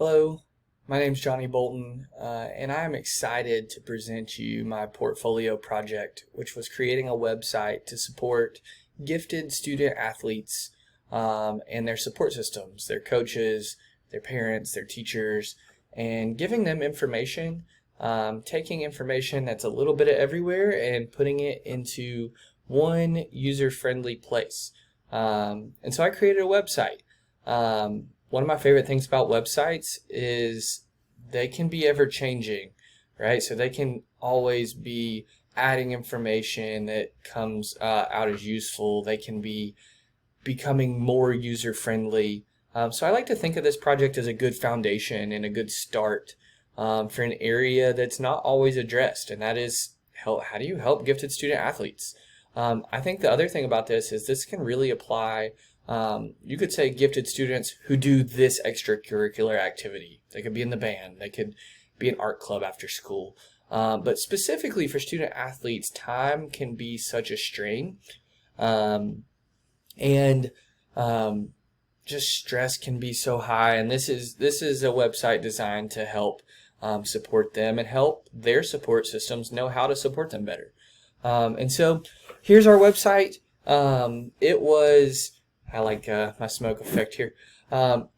Hello, my name's Johnny Bolton, and I am excited to present you my portfolio project, which was creating a website to support gifted student athletes and their support systems, their coaches, their parents, their teachers, and giving them information, taking information that's a little bit of everywhere and putting it into one user-friendly place. And so I created a website. One of my favorite things about websites is they can be ever changing, right? So they can always be adding information that comes out as useful. They can be becoming more user friendly. So I like to think of this project as a good foundation and a good start for an area that's not always addressed, and that is how do you help gifted student athletes? I think the other thing about this can really apply. You could say gifted students who do this extracurricular activity. They could be in the band, they could be in art club after school. But specifically for student athletes, time can be such a strain. And just stress can be so high. And this is a website designed to help support them and help their support systems know how to support them better. And so here's our website. It was I like my smoke effect here.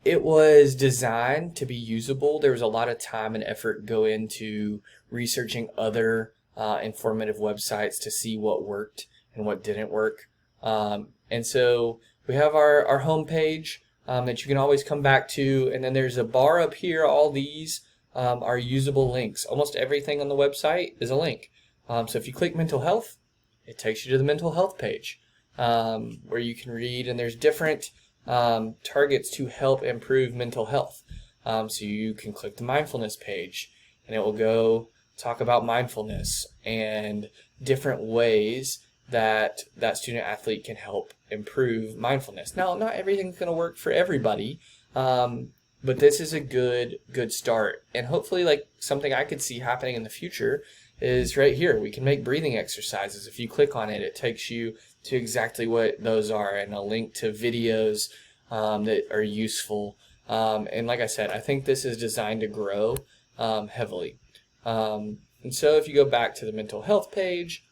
It was designed to be usable. There was a lot of time and effort go into researching other informative websites to see what worked and what didn't work. And so we have our home page that you can always come back to, and then there's a bar up here. All these are usable links. Almost everything on the website is a link. So if you click mental health, it takes you to the mental health page. Where you can read, and there's different targets to help improve mental health. So you can click the mindfulness page, and it will go talk about mindfulness and different ways that student athlete can help improve mindfulness. Now, not everything's going to work for everybody, but this is a good start, and hopefully, like something I could see happening in the future is right here. We can make breathing exercises. If you click on it, it takes you to exactly what those are, and a link to videos that are useful. And like I said, I think this is designed to grow heavily. And so if you go back to the mental health page,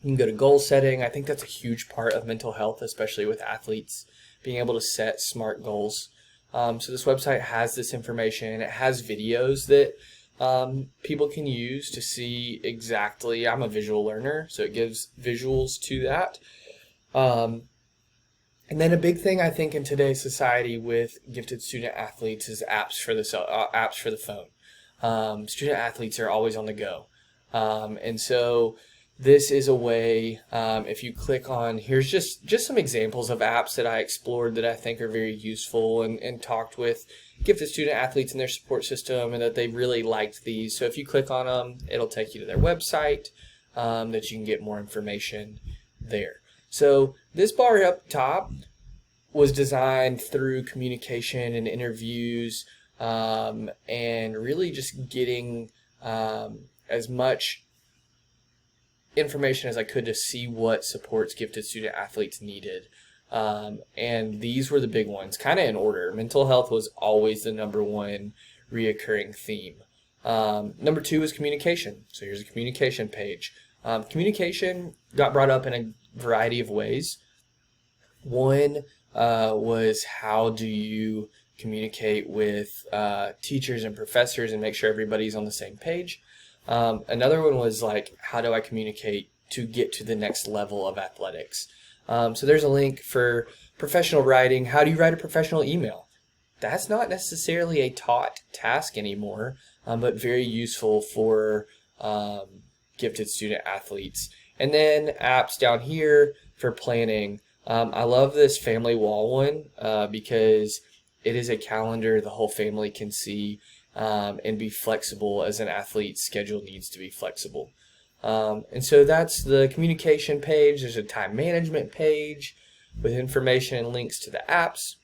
you can go to goal setting. I think that's a huge part of mental health, especially with athletes, being able to set smart goals. So this website has this information. It has videos that people can use to see exactly. I'm a visual learner, so it gives visuals to that. And then a big thing I think in today's society with gifted student athletes is apps for the phone. Student athletes are always on the go, and so this is a way. If you click on, here's just some examples of apps that I explored that I think are very useful, and talked with gifted student athletes in their support system, and that they really liked these. So if you click on them, it'll take you to their website, that you can get more information there. So this bar up top was designed through communication and interviews, and really just getting as much information as I could to see what supports gifted student athletes needed. And these were the big ones, kind of in order. Mental health was always the number one reoccurring theme. Number two is communication. So here's a communication page. Communication got brought up in a variety of ways. One was, how do you communicate with teachers and professors and make sure everybody's on the same page? Another one was like, how do I communicate to get to the next level of athletics? So there's a link for professional writing. How do you write a professional email? That's not necessarily a taught task anymore, but very useful for gifted student athletes. And then apps down here for planning. I love this family wall one because it is a calendar the whole family can see, and be flexible as an athlete's schedule needs to be flexible. And so that's the communication page. There's a time management page with information and links to the apps.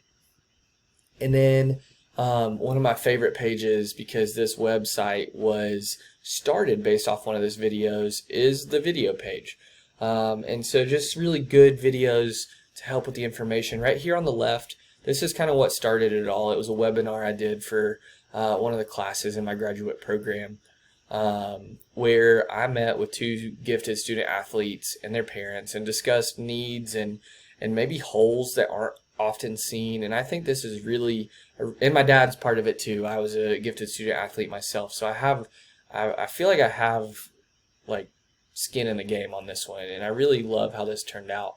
And then one of my favorite pages, because this website was started based off one of those videos, is the video page. And so just really good videos to help with the information. Right here on the left, this is kind of what started it all. It was a webinar I did for one of the classes in my graduate program, where I met with two gifted student athletes and their parents and discussed needs and maybe holes that aren't often seen. And I think this is really, and my dad's part of it too. I was a gifted student athlete myself, so I feel like I have like skin in the game on this one, and I really love how this turned out.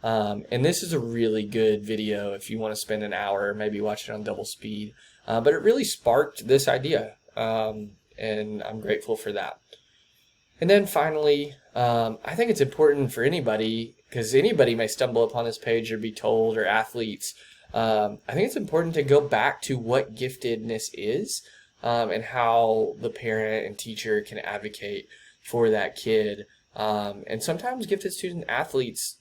And this is a really good video if you want to spend an hour, maybe watch it on double speed. But it really sparked this idea, and I'm grateful for that. And then finally, I think it's important for anybody, because anybody may stumble upon this page or be told, or athletes, I think it's important to go back to what giftedness is, and how the parent and teacher can advocate for that kid. And sometimes gifted student athletes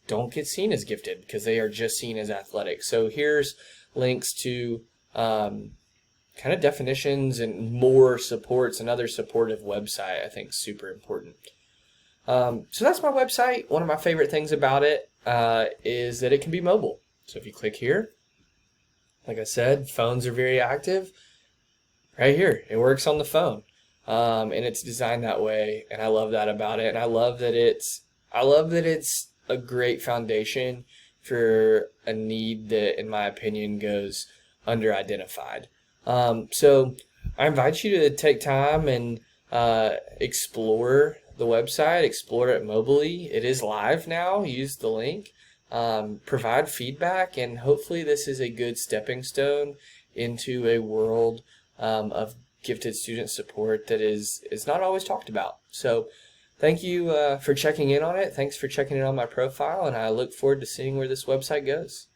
don't get seen as gifted because they are just seen as athletic. So here's links to kind of definitions and more supports, another supportive website I think is super important. So that's my website. One of my favorite things about it is that it can be mobile. So if you click here, like I said, phones are very active. Right here, it works on the phone, and it's designed that way, and I love that about it. And I love that it's a great foundation for a need that, in my opinion, goes under-identified. So I invite you to take time and explore the website, explore it mobily. It is live now. Use the link. Provide feedback, and hopefully this is a good stepping stone into a world of gifted student support that is not always talked about. So thank you for checking in on it. Thanks for checking in on my profile, and I look forward to seeing where this website goes.